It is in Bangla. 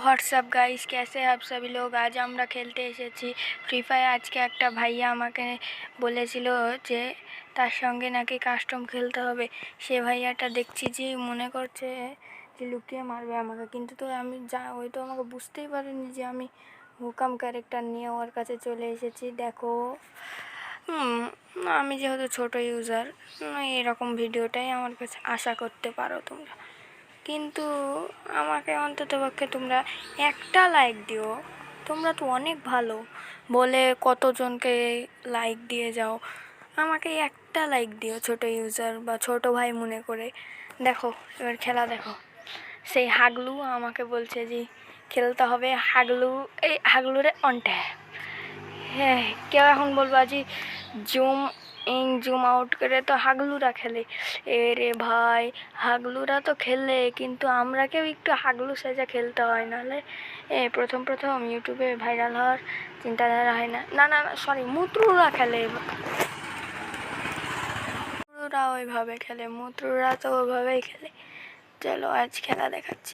হোয়াটসঅ্যাপ গাইস, कैसे हैं आप सभी लोग। আজ আমরা খেলতে এসেছি ফ্রি ফায়ার। আজকে একটা ভাইয়া আমাকে বলেছিল যে তার সঙ্গে নাকি কাস্টম খেলতে হবে। সে ভাইয়াটা দেখছি যে মনে করছে যে লুকিয়ে মারবে আমাকে, কিন্তু তো আমি ওই তো আমাকে বুঝতেই পারিনি যে আমি হুকাম ক্যারেক্টার নিয়ে ওর কাছে চলে এসেছি। দেখো আমি যেহেতু ছোট ইউজার, এরকম ভিডিওটাই আমার কাছে আশা করতে পারো তোমরা, কিন্তু আমাকে অন্ততপক্ষে তোমরা একটা লাইক দিও। তোমরা তো অনেক ভালো বলে কতজনকে লাইক দিয়ে যাও, আমাকে একটা লাইক দিও ছোট ইউজার বা ছোট ভাই মনে করে। দেখো এবার খেলা দেখো, সেই হাগলু আমাকে বলছে যে খেলতে হবে। হাগলু, এই হাগলুরে অনটে হ্যাঁ, কেউ এখন বলবা যে জুম ইন জুম আউট করে তো হাগলুরা খেলে। এ রে ভাই, হাগলুরা তো খেলে, কিন্তু আমরাকেও একটু হাগলু সেজে খেলতে হয়, নাহলে প্রথম প্রথম ইউটিউবে ভাইরাল হওয়ার চিন্তাধারা হয় না। না না না সরি, মুত্রুরা খেলে, মুত্রুরা ওইভাবে খেলে, মুত্রুরা তো ওইভাবেই খেলে। চলো আজ খেলা দেখাচ্ছি।